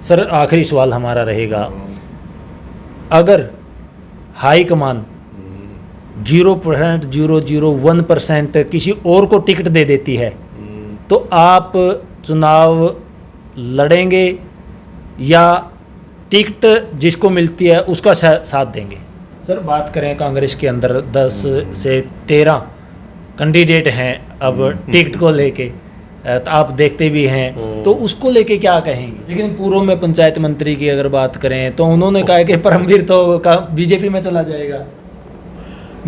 Sir आखिरी सवाल हमारा रहेगा, अगर हाई कमान 0.001% किसी और को टिकट दे देती है तो आप चुनाव लड़ेंगे या टिकट जिसको मिलती है उसका साथ देंगे? सर बात करें कांग्रेस के अंदर 10 से 13 कैंडिडेट हैं अब टिकट को लेके, तो आप देखते भी हैं, तो उसको लेके क्या कहेंगे? लेकिन पूर्व में पंचायत मंत्री की अगर बात करें तो उन्होंने कहा कि परमवीर तो बीजेपी में चला जाएगा।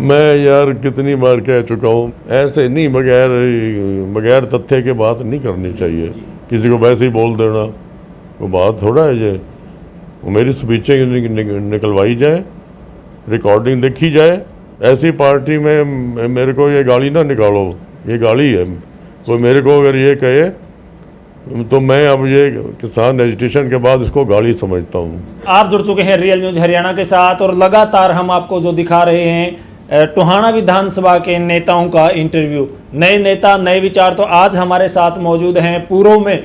मैं यार कितनी बार कह चुका हूँ, ऐसे नहीं, बगैर तथ्य के बात नहीं करनी चाहिए। किसी को वैसे ही बोल देना वो बात थोड़ा है। ये वो मेरी स्पीचें निकलवाई जाए, रिकॉर्डिंग देखी जाए। ऐसी पार्टी में मेरे को ये गाली ना निकालो, ये गाली है। कोई मेरे को अगर ये कहे तो मैं अब ये किसान एजुटेशन के बाद इसको गाली समझता हूँ। आप जुड़ चुके हैं रियल न्यूज़ हरियाणा के साथ और लगातार हम आपको जो दिखा रहे हैं टोहाना विधानसभा के नेताओं का इंटरव्यू। नए नेता नए विचार, तो आज हमारे साथ मौजूद हैं पूर्व में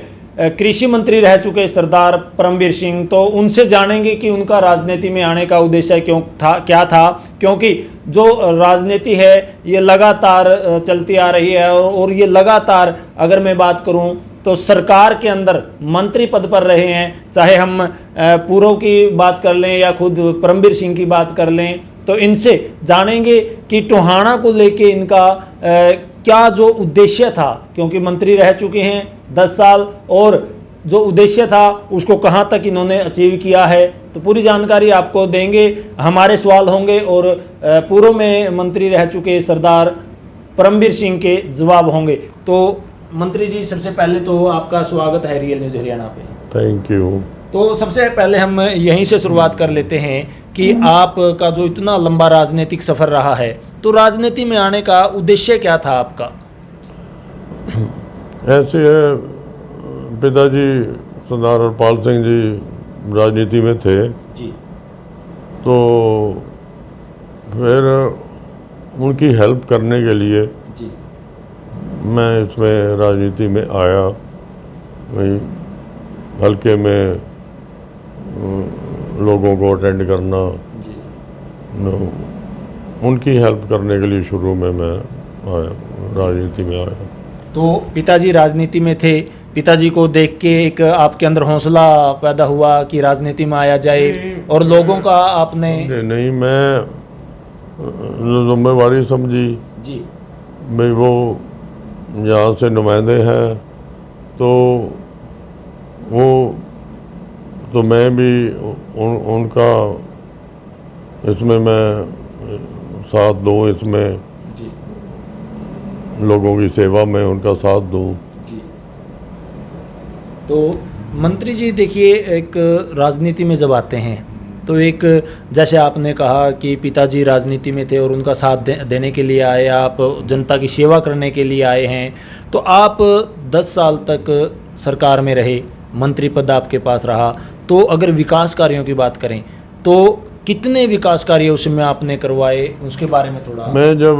कृषि मंत्री रह चुके सरदार परमवीर सिंह। तो उनसे जानेंगे कि उनका राजनीति में आने का उद्देश्य क्या था, क्योंकि जो राजनीति है ये लगातार चलती आ रही है और ये लगातार अगर मैं बात करूं तो सरकार के अंदर मंत्री पद पर रहे हैं। चाहे हम पूर्व की बात कर लें या खुद परमवीर सिंह की बात कर लें, तो इनसे जानेंगे कि टोहाना को लेके इनका क्या जो उद्देश्य था, क्योंकि मंत्री रह चुके हैं 10 साल और जो उद्देश्य था उसको कहां तक इन्होंने अचीव किया है। तो पूरी जानकारी आपको देंगे, हमारे सवाल होंगे और पूर्व में मंत्री रह चुके सरदार परमवीर सिंह के जवाब होंगे। तो मंत्री जी, सबसे पहले तो आपका स्वागत है रियल न्यूज़ हरियाणा पे। Thank you. तो सबसे पहले हम यहीं से शुरुआत कर लेते हैं कि आपका जो इतना लंबा राजनीतिक सफ़र रहा है, तो राजनीति में आने का उद्देश्य क्या था आपका? ऐसे है, पिताजी सरदार हरपाल सिंह जी राजनीति में थे जी, तो फिर उनकी हेल्प करने के लिए जी, मैं इसमें राजनीति में आया। वही हल्के में लोगों को अटेंड करना, जी। उनकी हेल्प करने के लिए शुरू में मैं आया, राजनीति में आया। तो पिताजी राजनीति में थे, पिताजी को देख के एक आपके अंदर हौसला पैदा हुआ कि राजनीति में आया जाए, और लोगों का आपने नहीं, मैं जिम्मेवारी समझी जी, भाई वो यहाँ से नुमाइंदे हैं तो वो तो मैं भी उनका इसमें मैं साथ दूँ, इसमें जी, लोगों की सेवा में उनका साथ दूँ। जी। तो मंत्री जी देखिए, एक राजनीति में जब आते हैं तो एक, जैसे आपने कहा कि पिताजी राजनीति में थे और उनका साथ देने के लिए आए, आप जनता की सेवा करने के लिए आए हैं। तो आप 10 साल तक सरकार में रहे, मंत्री पद आपके पास रहा, तो अगर विकास कार्यों की बात करें तो कितने विकास कार्य उसमें आपने करवाए, उसके बारे में थोड़ा। मैं जब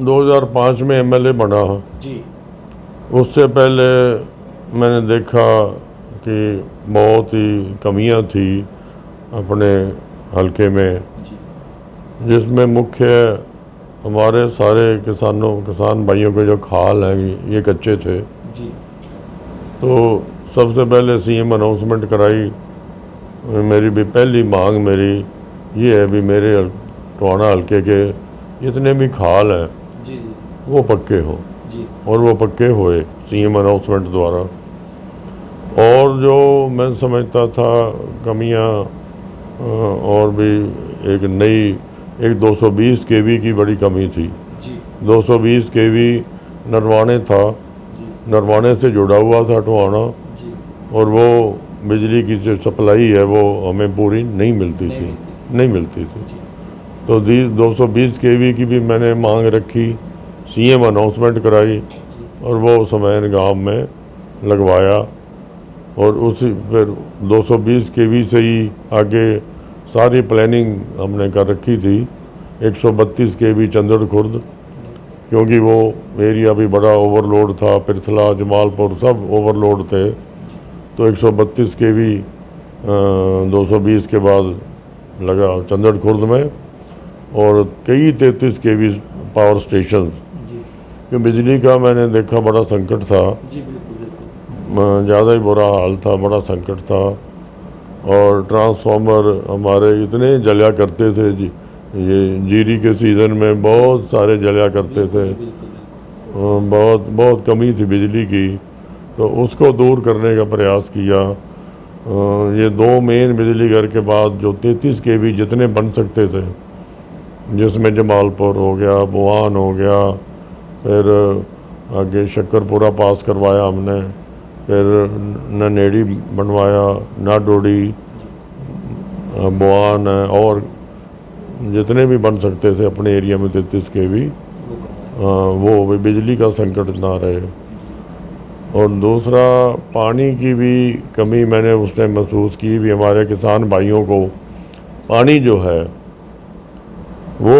2005 में एमएलए बना जी, उससे पहले मैंने देखा कि बहुत ही कमियां थी अपने हलके में, जिसमें मुख्य हमारे सारे किसान भाइयों के जो खाल हैं ये कच्चे थे। जी। तो सबसे पहले सीएम अनाउंसमेंट कराई। मेरी भी पहली मांग मेरी ये है भी मेरे टोहाना हलके के जितने भी खाल हैं जी, जी, वो पक्के हो, जी, और वो पक्के हुए सीएम अनाउंसमेंट द्वारा। और जो मैं समझता था कमियां, और भी एक 220 केवी की बड़ी कमी थी। जी, 220 केवी नरवाने था, नरवाने से जुड़ा हुआ था टोहाना, जी, और वो बिजली की जो सप्लाई है वो हमें पूरी नहीं मिलती थी। तो 220 केवी की भी मैंने मांग रखी, सीएम अनाउंसमेंट कराई और वो समैन गांव में लगवाया। और उसी फिर 220 केवी से ही आगे सारी प्लानिंग हमने कर रखी थी। 132 केवी चंदड़ खुर्द, क्योंकि वो एरिया भी बड़ा ओवरलोड था, पिरथला जमालपुर सब ओवरलोड थे, तो 132 केवी 220 के बाद लगा चंदड़ खुर्द में, और कई 33 kV पावर स्टेशन। कि बिजली का मैंने देखा बड़ा संकट था, ज़्यादा ही बुरा हाल था, बड़ा संकट था। और ट्रांसफार्मर हमारे इतने जला करते थे जी, ये जीरी के सीज़न में बहुत सारे जला करते थे, बहुत बहुत कमी थी बिजली की। तो उसको दूर करने का प्रयास किया। ये 2 मेन बिजली घर के बाद जो 33 kV जितने बन सकते थे, जिसमें जमालपुर हो गया, बुआन हो गया, फिर आगे शक्करपुरा पास करवाया हमने, फिर ननेड़ी बनवाया, नाडोडी, बुआन है, और जितने भी बन सकते थे अपने एरिया में 33 kV, वो भी बिजली का संकट ना रहे। और दूसरा, पानी की भी कमी मैंने उस टाइम महसूस की भी। हमारे किसान भाइयों को पानी जो है वो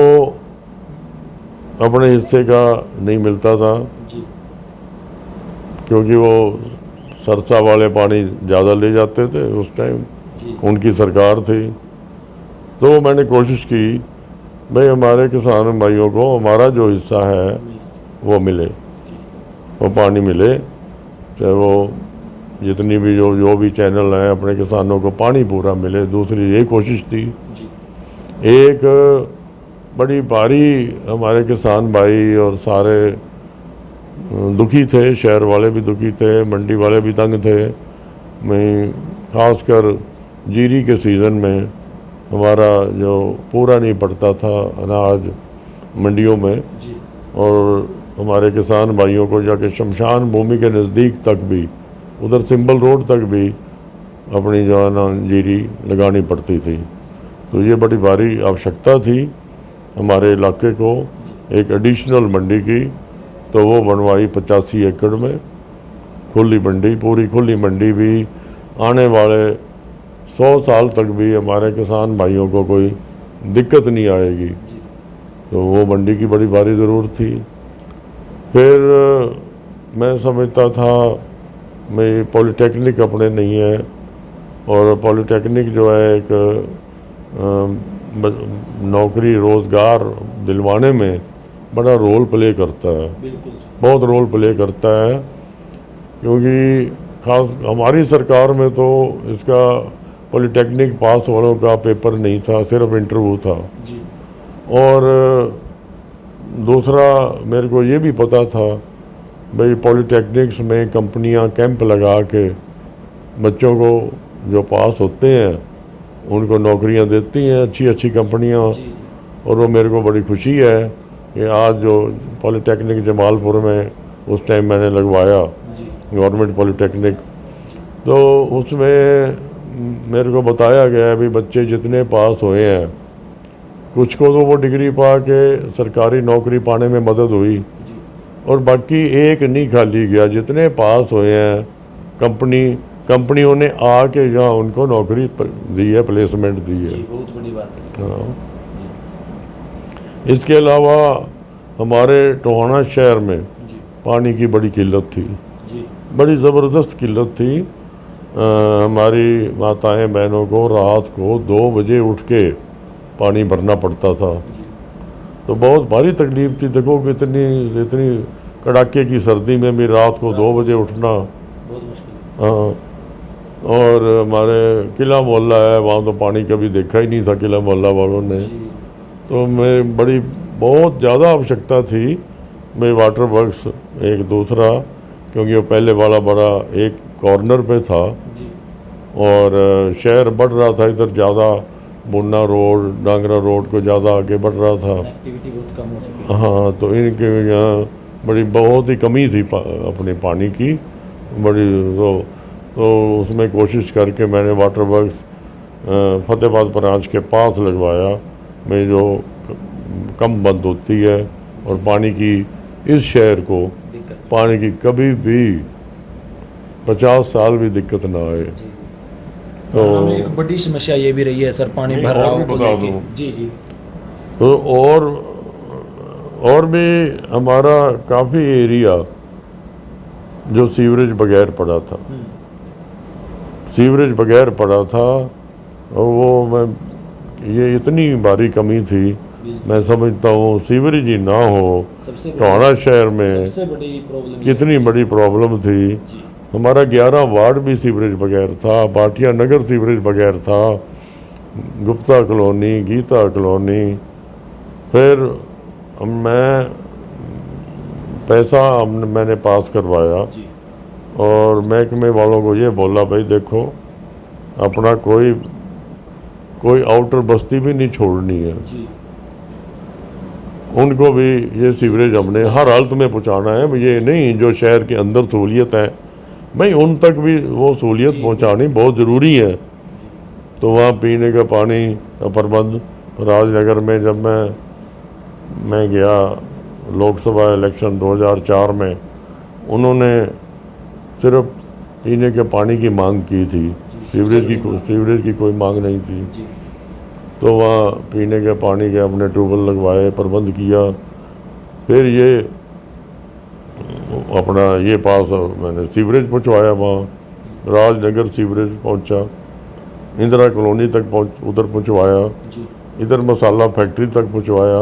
अपने हिस्से का नहीं मिलता था, क्योंकि वो सरसा वाले पानी ज़्यादा ले जाते थे उस टाइम, उनकी सरकार थी। तो मैंने कोशिश की भाई हमारे किसान भाइयों को हमारा जो हिस्सा है वो मिले, वो पानी मिले, चाहे वो जितनी भी जो भी चैनल हैं, अपने किसानों को पानी पूरा मिले। दूसरी ये कोशिश थी। एक बड़ी भारी हमारे किसान भाई और सारे दुखी थे, शहर वाले भी दुखी थे, मंडी वाले भी तंग थे। मैं खासकर जीरी के सीज़न में हमारा जो पूरा नहीं पड़ता था अनाज मंडियों में, और हमारे किसान भाइयों को जाके शमशान भूमि के नज़दीक तक भी, उधर सिंबल रोड तक भी अपनी जो है ना जीरी लगानी पड़ती थी। तो ये बड़ी भारी आवश्यकता थी हमारे इलाके को एक एडिशनल मंडी की। तो वो बनवाई 85 एकड़ में, खुली मंडी, पूरी खुली मंडी भी। आने वाले 100 साल तक भी हमारे किसान भाइयों को कोई दिक्कत नहीं आएगी। तो वो मंडी की बड़ी भारी ज़रूरत थी। फिर मैं समझता था मैं पॉलिटेक्निक अपने नहीं है, और पॉलिटेक्निक जो है एक नौकरी रोज़गार दिलवाने में बड़ा रोल प्ले करता है, बहुत रोल प्ले करता है। क्योंकि खास हमारी सरकार में तो इसका पॉलिटेक्निक पास वालों का पेपर नहीं था, सिर्फ इंटरव्यू था। और दूसरा मेरे को ये भी पता था भाई पॉलिटेक्निक्स में कंपनियां कैंप लगा के बच्चों को जो पास होते हैं उनको नौकरियां देती हैं, अच्छी अच्छी कंपनियां। और वो मेरे को बड़ी खुशी है कि आज जो पॉलिटेक्निक जमालपुर में उस टाइम मैंने लगवाया, गवर्नमेंट पॉलिटेक्निक, तो उसमें मेरे को बताया गया है भी बच्चे जितने पास हुए हैं, कुछ को तो वो डिग्री पा के सरकारी नौकरी पाने में मदद हुई, और बाकी एक नहीं खाली गया। जितने पास हुए हैं कंपनियों ने आके यहाँ उनको नौकरी दी है, प्लेसमेंट दी है। बहुत बड़ी बात है। हाँ। इसके अलावा हमारे टोहाना शहर में पानी की बड़ी किल्लत थी, बड़ी ज़बरदस्त किल्लत थी। हमारी माताएं बहनों को रात को 2 बजे उठ के पानी भरना पड़ता था। तो बहुत भारी तकलीफ़ थी। देखो कि इतनी कड़ाके की सर्दी में भी रात को 2 बजे उठना। हाँ। और हमारे किला मोहल्ला है, वहाँ तो पानी कभी देखा ही नहीं था किला मोहल्ला वालों ने। तो मैं बहुत ज़्यादा आवश्यकता थी मैं वाटर वर्क्स एक दूसरा, क्योंकि वो पहले वाला बड़ा एक कॉर्नर पे था और शहर बढ़ रहा था इधर ज़्यादा, मुन्ना रोड, डांगरा रोड को ज़्यादा आगे बढ़ रहा था, एक्टिविटी बहुत कम हो चुकी। हाँ। तो इनके यहाँ बहुत ही कमी थी अपने पानी की बड़ी। तो उसमें कोशिश करके मैंने वाटर वर्क्स फतेहाबाद ब्रांच के पास लगवाया, में जो कम बंद होती है और पानी की इस शहर को पानी की कभी भी 50 साल भी दिक्कत ना आए। तो एक बड़ी समस्या ये भी रही है सर, पानी भर रहा हो लेके। जी। तो और भी हमारा काफ़ी एरिया जो सीवरेज बगैर पड़ा था, सीवरेज बगैर पड़ा था, और वो मैं ये इतनी भारी कमी थी। मैं समझता हूँ सीवरेज ही ना हो टोहाना शहर में सबसे बड़ी प्रॉब्लम कितनी बड़ी प्रॉब्लम थी। हमारा 11 वार्ड भी सीवरेज बगैर था, बाटिया नगर सीवरेज बगैर था, गुप्ता कॉलोनी, गीता कॉलोनी। फिर मैं पैसा मैंने पास करवाया और महकमे वालों को ये बोला, भाई देखो अपना कोई आउटर बस्ती भी नहीं छोड़नी है, उनको भी ये सीवरेज हमने हर हालत में पहुंचाना है। ये नहीं जो शहर के अंदर सहूलियत है भाई उन तक भी वो सहूलियत पहुंचानी बहुत ज़रूरी है। तो वहाँ पीने का पानी का प्रबंध राजनगर में जब मैं गया लोकसभा इलेक्शन 2004 में, उन्होंने सिर्फ पीने के पानी की मांग की थी, सीवरेज की कोई मांग नहीं थी। तो वहाँ पीने के पानी के हमने ट्यूबवेल लगवाए, प्रबंध किया। फिर ये अपना ये पास मैंने सीवरेज पहुँचवाया, वहाँ राजनगर सीवरेज पहुँचा, इंदिरा कॉलोनी तक उधर पहुँचवाया, इधर मसाला फैक्ट्री तक पहुँचवाया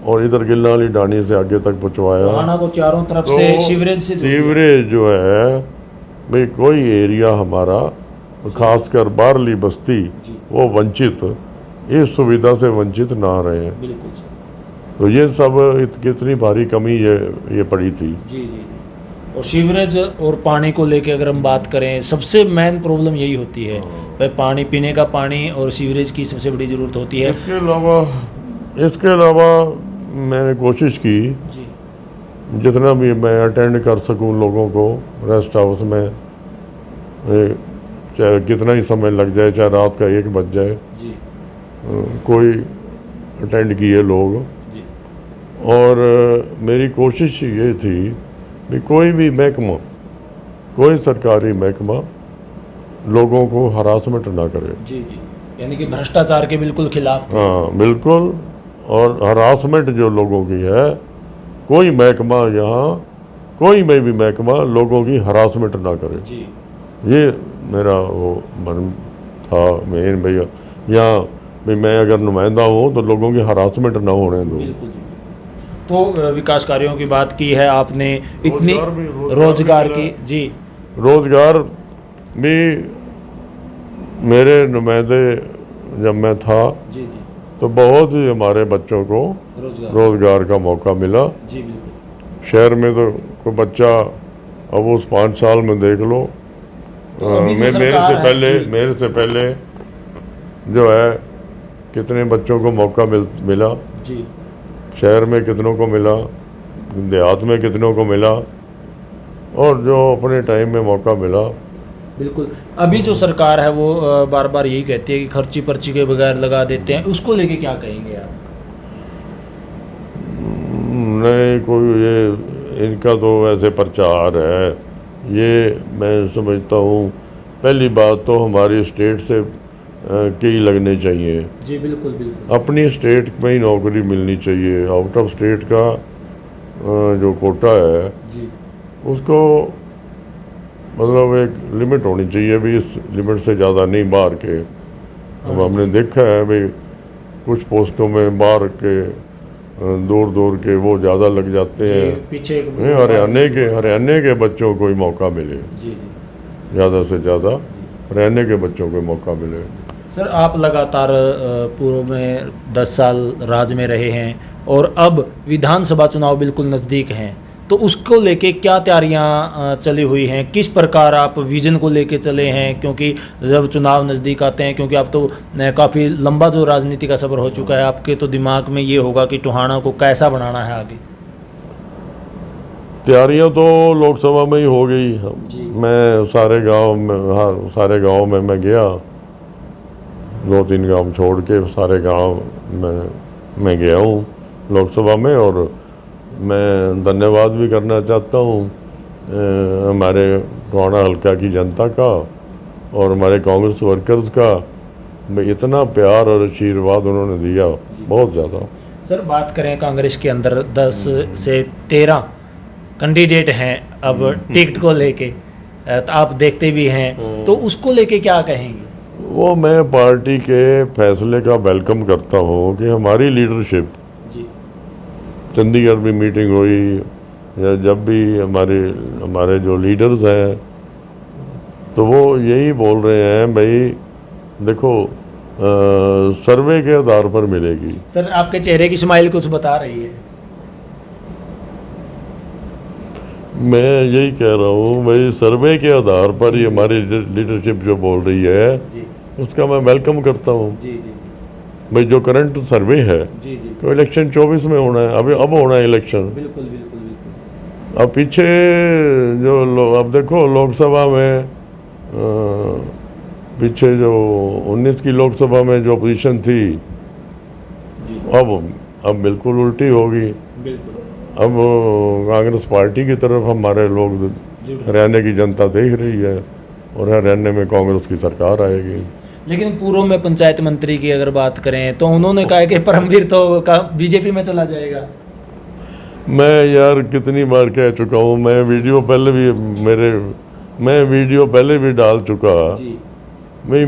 और इधर गिल्ला वाली डानी से आगे तक पहुँचवाया। टोहाना को चारों तरफ से सीवरेज जो है भाई कोई एरिया हमारा खासकर बाहरली बस्ती वो वंचित, इस सुविधा से वंचित ना रहे। तो ये सब कितनी भारी कमी ये पड़ी थी। जी। और सीवरेज और पानी को लेके अगर हम बात करें, सबसे मेन प्रॉब्लम यही होती है भाई, पानी पीने का पानी और सीवरेज की सबसे बड़ी ज़रूरत होती है। इसके अलावा मैंने कोशिश की जितना भी मैं अटेंड कर सकूं लोगों को रेस्ट हाउस में, चाहे कितना ही समय लग जाए, चाहे रात का 1 बज जाए, कोई अटेंड किए लोग। और मेरी कोशिश ये थी कि कोई भी महकमा, कोई सरकारी महकमा लोगों को हरासमेंट ना करे। यानी कि भ्रष्टाचार के बिल्कुल खिलाफ। हाँ बिल्कुल। और हरासमेंट जो लोगों की है, कोई महकमा यहाँ कोई में भी महकमा लोगों की हरासमेंट ना करे। ये मेरा वो मन था मेन भैया, यहाँ भाई मैं अगर नुमाइंदा हूँ तो लोगों की हरासमेंट ना होने दूँ। तो विकास कार्यों की बात की है आपने, इतनी रोजगार की रोजगार भी मेरे नुमाइंदे जब मैं था तो बहुत ही हमारे बच्चों को रोजगार का मौका मिला। शहर में तो कोई बच्चा अब उस 5 साल में देख लो, मेरे से पहले जो है कितने बच्चों को मौका मिला, शहर में कितनों को मिला, देहात में कितनों को मिला, और जो अपने टाइम में मौका मिला। बिल्कुल। अभी जो सरकार है वो बार बार यही कहती है कि खर्ची पर्ची के बगैर लगा देते हैं, उसको लेके क्या कहेंगे आप? नहीं, कोई ये इनका तो ऐसे प्रचार है, ये मैं समझता हूँ पहली बात तो हमारी स्टेट से की लगने चाहिए। जी बिल्कुल। अपनी स्टेट में ही नौकरी मिलनी चाहिए। आउट ऑफ स्टेट का जो कोटा है उसको मतलब एक लिमिट होनी चाहिए, भी इस लिमिट से ज़्यादा नहीं बाहर के। अब हमने देखा है भाई कुछ पोस्टों में बाहर के दूर के वो ज़्यादा लग जाते हैं। पीछे हरियाणा के बच्चों को ही मौका मिले, ज़्यादा से ज़्यादा हरियाणा के बच्चों को मौका मिले। सर आप लगातार पूर्व में 10 साल राज में रहे हैं और अब विधानसभा चुनाव बिल्कुल नज़दीक हैं, तो उसको लेके क्या तैयारियां चली हुई हैं? किस प्रकार आप विजन को लेके चले हैं? क्योंकि जब चुनाव नज़दीक आते हैं, क्योंकि आप तो काफ़ी लंबा जो राजनीति का सफ़र हो चुका है, आपके तो दिमाग में ये होगा कि टोहाना को कैसा बनाना है आगे। तैयारियां तो लोकसभा में ही हो गई। मैं सारे गांव में मैं गया, 2-3 गांव छोड़ के सारे गांव मैं गया हूँ लोकसभा में। और मैं धन्यवाद भी करना चाहता हूँ हमारे टोहाना हल्का की जनता का और हमारे कांग्रेस वर्कर्स का। इतना प्यार और आशीर्वाद उन्होंने दिया, बहुत ज़्यादा। सर बात करें कांग्रेस के अंदर 10 से 13 कैंडिडेट हैं अब टिकट को लेके, तो आप देखते भी हैं, तो उसको लेके क्या कहेंगे? वो मैं पार्टी के फैसले का वेलकम करता हूँ कि हमारी लीडरशिप, जी चंडीगढ़ में मीटिंग हुई या जब भी हमारे जो लीडर्स हैं तो वो यही बोल रहे हैं भाई देखो सर्वे के आधार पर मिलेगी। सर, आपके चेहरे की स्माइल कुछ बता रही है। मैं यही कह रहा हूँ भाई सर्वे के आधार पर ये हमारी लीडरशिप जो बोल रही है जी उसका मैं वेलकम करता हूँ। जी जी भाई जो करंट सर्वे है जी जी, तो इलेक्शन 24 में होना है, अब होना है इलेक्शन। बिल्कुल बिल्कुल बिल्कुल। अब पीछे अब देखो लोकसभा में पीछे जो 19 की लोकसभा में जो पोजीशन थी जी अब बिल्कुल उल्टी होगी। बिल्कुल अब कांग्रेस पार्टी की तरफ हमारे लोग हरियाणा की जनता देख रही है और हरियाणा में कांग्रेस की सरकार आएगी। लेकिन पूर्व में पंचायत मंत्री की अगर बात करें तो उन्होंने कहा कि परमवीर तो बीजेपी में चला जाएगा। मैं यार कितनी बार कह चुका हूँ, मैं वीडियो पहले भी डाल चुका जी भाई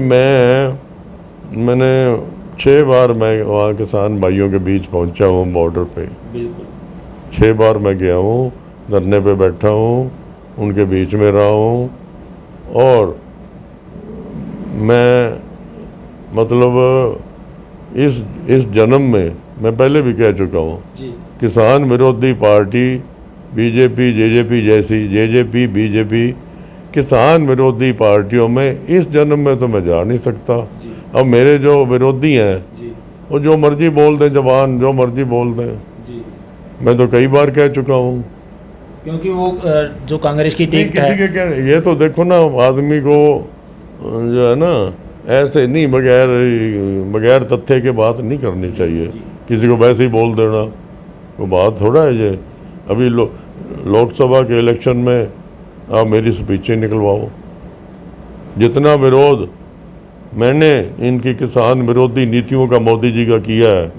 मैंने 6 बार मैं वहाँ किसान भाइयों के बीच पहुँचा हूँ बॉर्डर पे। बिल्कुल 6 बार मैं गया हूँ, धरने पे बैठा हूँ, उनके बीच में रहा हूँ और मैं मतलब इस जन्म में मैं पहले भी कह चुका हूँ जी किसान विरोधी पार्टी बीजेपी बीजेपी किसान विरोधी पार्टियों में इस जन्म में तो मैं जा नहीं सकता। जी अब मेरे जो विरोधी हैं जी वो जो मर्जी बोल दें, जबान जो मर्जी बोल दें, जी, मैं तो कई बार कह चुका हूँ। क्योंकि वो जो कांग्रेस की नहीं, टिकट किसी है। के क्या ये तो देखो ना, आदमी को जो है ना ऐसे नहीं बगैर तथ्य के बात नहीं करनी चाहिए। किसी को वैसे ही बोल देना वो बात थोड़ा है ये। अभी लोकसभा के इलेक्शन में आप मेरी स्पीचें निकलवाओ, जितना विरोध मैंने इनकी किसान विरोधी नीतियों का मोदी जी का किया है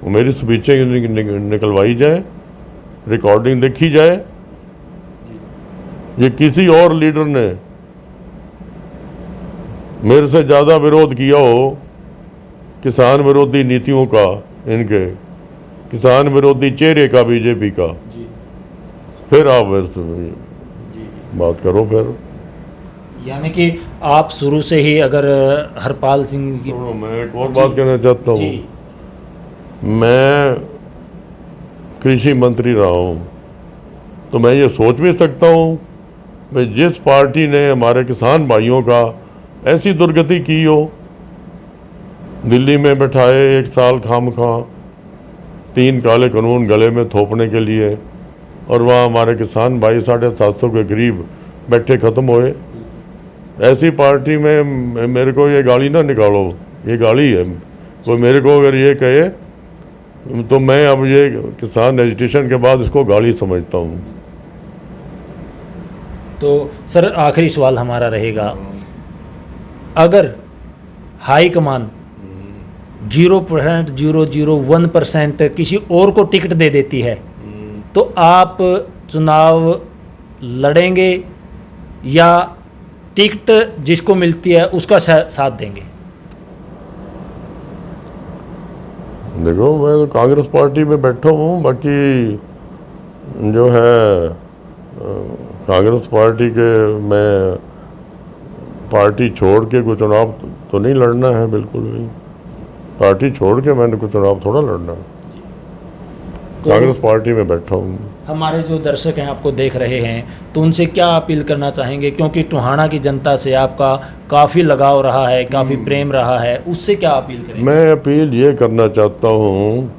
वो मेरी स्पीचें निकलवाई जाए, रिकॉर्डिंग देखी जाए। ये किसी और लीडर ने मेरे से ज़्यादा विरोध किया हो किसान विरोधी नीतियों का, इनके किसान विरोधी चेहरे का बीजेपी का, जी फिर आप मेरे से बात करो। फिर यानी कि आप शुरू से ही अगर हरपाल सिंह की मैं एक और बात कहना चाहता हूँ। जी मैं कृषि मंत्री रहा हूँ तो मैं ये सोच भी सकता हूँ भाई जिस पार्टी ने हमारे किसान भाइयों का ऐसी दुर्गति की हो, दिल्ली में बैठाए 1 साल खामखा 3 काले कानून गले में थोपने के लिए, और वहाँ हमारे किसान भाई 750 के करीब बैठे ख़त्म हुए। ऐसी पार्टी में मेरे को ये गाली ना निकालो, ये गाली है। कोई मेरे को अगर ये कहे तो मैं अब ये किसान एजिटेशन के बाद इसको गाली समझता हूँ। तो सर आखिरी सवाल हमारा रहेगा, अगर हाई कमान 0.001% किसी और को टिकट दे देती है तो आप चुनाव लड़ेंगे या टिकट जिसको मिलती है उसका साथ देंगे? देखो मैं तो कांग्रेस पार्टी में बैठा हूँ, बाकी जो है कांग्रेस पार्टी के मैं पार्टी छोड़ के कोई चुनाव तो नहीं लड़ना है, बिल्कुल नहीं। पार्टी छोड़ के मैंने कोई चुनाव थोड़ा लड़ना है। तो कांग्रेस पार्टी में बैठा हूँ। हमारे जो दर्शक हैं आपको देख रहे हैं तो उनसे क्या अपील करना चाहेंगे, क्योंकि टोहाना की जनता से आपका काफ़ी लगाव रहा है, काफ़ी प्रेम रहा है, उससे क्या अपील करेंगे? मैं अपील ये करना चाहता हूँ,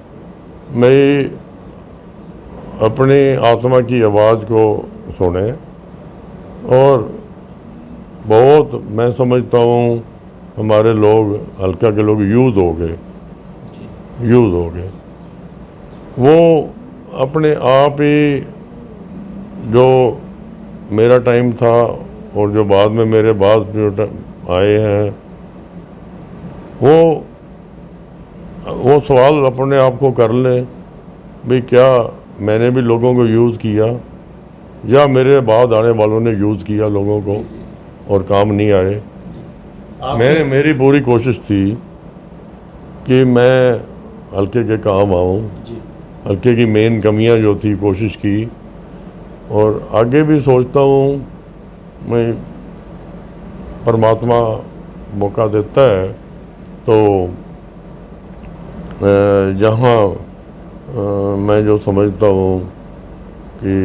मैं अपनी आत्मा की आवाज़ को सुने, और बहुत मैं समझता हूँ हमारे लोग हल्का के लोग यूज़ हो गए, वो अपने आप ही जो मेरा टाइम था और जो बाद में मेरे बाद जो आए हैं वो सवाल अपने आप को कर लें भी क्या मैंने भी लोगों को यूज़ किया, या मेरे बाद आने वालों ने यूज़ किया लोगों को और काम नहीं आए। मेरी पूरी कोशिश थी कि मैं हल्के के काम आऊँ, हल्के की मेन कमियां जो थी कोशिश की, और आगे भी सोचता हूँ मैं परमात्मा मौका देता है तो जहाँ मैं जो समझता हूँ कि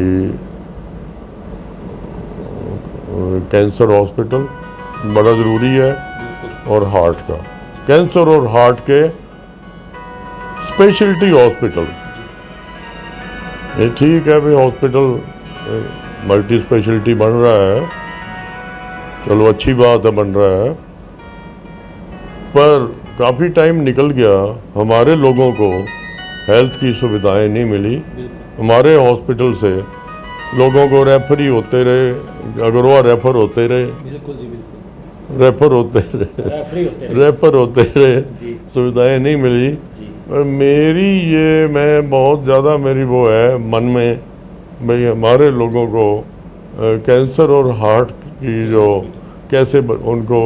कैंसर हॉस्पिटल बड़ा ज़रूरी है, और हार्ट का, कैंसर और हार्ट के स्पेशलिटी हॉस्पिटल, ये ठीक है भाई, हॉस्पिटल मल्टी स्पेशलिटी बन रहा है, चलो अच्छी बात है बन रहा है, पर काफ़ी टाइम निकल गया, हमारे लोगों को हेल्थ की सुविधाएं नहीं मिली। हमारे हॉस्पिटल से लोगों को रेफर ही होते रहे, अगर वो रेफर होते रहे, रेफर होते रहे, सुविधाएं नहीं मिली। और मेरी ये, मैं बहुत ज़्यादा मेरी वो है मन में भाई हमारे लोगों को कैंसर और हार्ट की जो कैसे उनको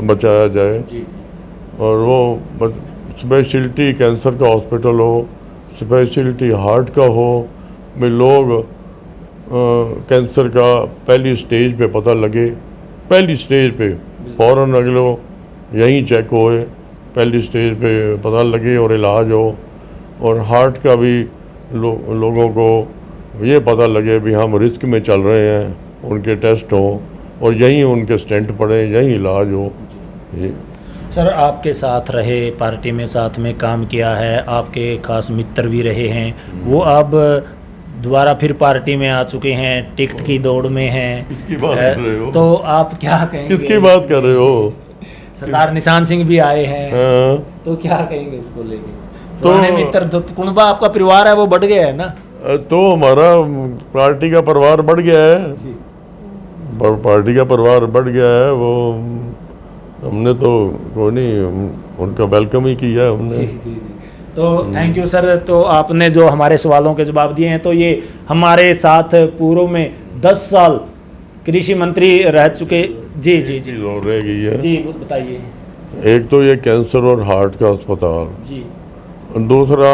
बचाया जाए, और वो स्पेशलिटी कैंसर का हॉस्पिटल हो, स्पेशलिटी हार्ट का हो, भाई लोग कैंसर का पहली स्टेज पे पता लगे, पहली स्टेज पे फ़ौरन अगले यहीं चेक होए, पहली स्टेज पे पता लगे और इलाज हो, और हार्ट का भी लोगों को ये पता लगे भी हम रिस्क में चल रहे हैं, उनके टेस्ट हों और यहीं उनके स्टेंट पड़े, यहीं इलाज हो। ये सर आपके साथ रहे, पार्टी में साथ में काम किया है, आपके खास मित्र भी रहे हैं, वो अब दोबारा फिर पार्टी में आ चुके हैं, टिकट की दौड़ में हैं। किसकी बात कर रहे हो? तो आप क्या कहेंगे? किसकी बात कर रहे हो? सरदार निशान सिंह भी आए हैं। हाँ। तो क्या कहेंगे उसको लेके? पुराने मित्र, कुनबा आपका परिवार है वो बढ़ गया है ना? तो हमारा पार्टी का परिवार बढ़ गया है, पार्टी का परिवार बढ़ गया है, वो हमने तो कोई नहीं, उनका वेलकम ही किया है हमने। तो थैंक यू सर। तो आपने जो हमारे सवालों के जवाब दिए हैं, तो ये हमारे साथ पूर्व में 10 साल कृषि मंत्री रह चुके। जी जी जी और रह गई है जी, बताइए। एक तो ये कैंसर और हार्ट का अस्पताल जी, दूसरा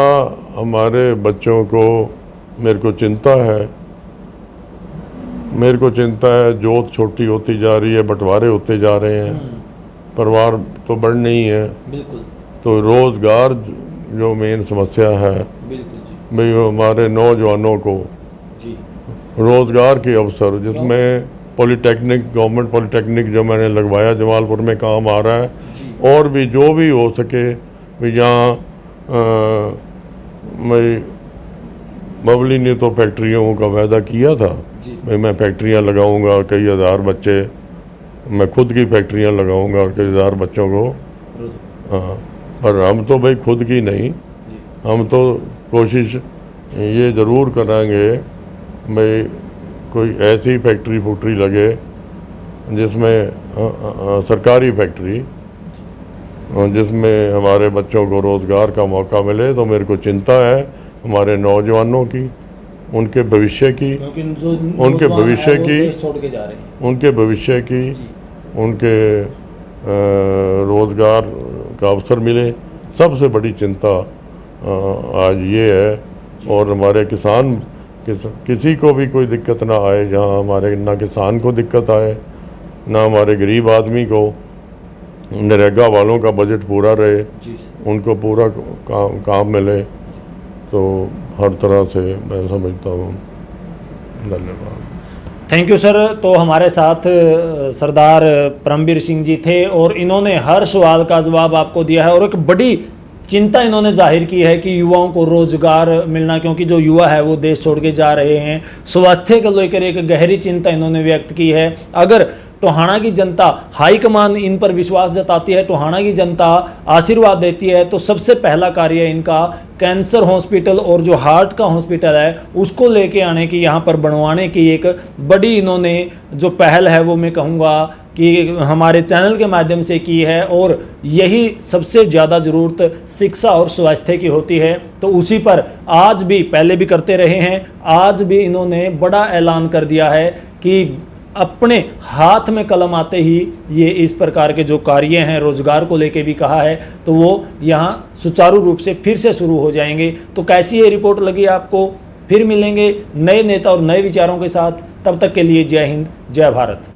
हमारे बच्चों को मेरे को चिंता है, जोत छोटी होती जा रही है, बंटवारे होते जा रहे हैं, परिवार तो बढ़ नहीं है, बिल्कुल तो रोज़गार जो मेन समस्या है, बिल्कुल जी भाई हमारे नौजवानों को जी रोज़गार के अवसर, जिसमें पॉलिटेक्निक, गवर्नमेंट पॉलिटेक्निक जो मैंने लगवाया जमालपुर में काम आ रहा है, और भी जो भी हो सके भी जहाँ बबली ने तो फैक्ट्रियों का वायदा किया था, भाई मैं फैक्ट्रियाँ लगाऊंगा, कई हज़ार बच्चे, मैं खुद की फैक्ट्रियाँ लगाऊंगा और कई हज़ार बच्चों को। हाँ, पर हम तो भाई खुद की नहीं, हम तो कोशिश ये ज़रूर कराएंगे भाई कोई ऐसी फैक्ट्री लगे जिसमें सरकारी फैक्ट्री, जिसमें हमारे बच्चों को रोज़गार का मौका मिले। तो मेरे को चिंता है हमारे नौजवानों की, उनके भविष्य की, उनके भविष्य की, उनके भविष्य की, उनके रोज़गार का अवसर मिले, सबसे बड़ी चिंता आज ये है। और हमारे किसान, किसी को भी कोई दिक्कत ना आए, जहाँ हमारे ना किसान को दिक्कत आए, ना हमारे गरीब आदमी को, नरेगा वालों का बजट पूरा रहे, उनको पूरा काम मिले, तो हर तरह से मैं समझता हूँ। धन्यवाद। Thank you sir. तो हमारे साथ सरदार परमवीर सिंह जी थे और इन्होंने हर सवाल का जवाब आपको दिया है, और एक बड़ी चिंता इन्होंने जाहिर की है कि युवाओं को रोजगार मिलना, क्योंकि जो युवा है वो देश छोड़ के जा रहे हैं। स्वास्थ्य को लेकर एक गहरी चिंता इन्होंने व्यक्त की है। अगर टोहाना की जनता हाईकमान इन पर विश्वास जताती है, टोहाना की जनता आशीर्वाद देती है, तो सबसे पहला कार्य इनका कैंसर हॉस्पिटल और जो हार्ट का हॉस्पिटल है उसको लेके आने की, यहाँ पर बनवाने की एक बड़ी इन्होंने जो पहल है वो मैं कहूँगा कि हमारे चैनल के माध्यम से की है। और यही सबसे ज़्यादा ज़रूरत शिक्षा और स्वास्थ्य की होती है, तो उसी पर आज भी, पहले भी करते रहे हैं, आज भी इन्होंने बड़ा ऐलान कर दिया है कि अपने हाथ में कलम आते ही ये इस प्रकार के जो कार्य हैं, रोजगार को लेके भी कहा है, तो वो यहाँ सुचारू रूप से फिर से शुरू हो जाएंगे। तो कैसी ये रिपोर्ट लगी आपको? फिर मिलेंगे नए नेता और नए विचारों के साथ, तब तक के लिए जय हिंद, जय भारत।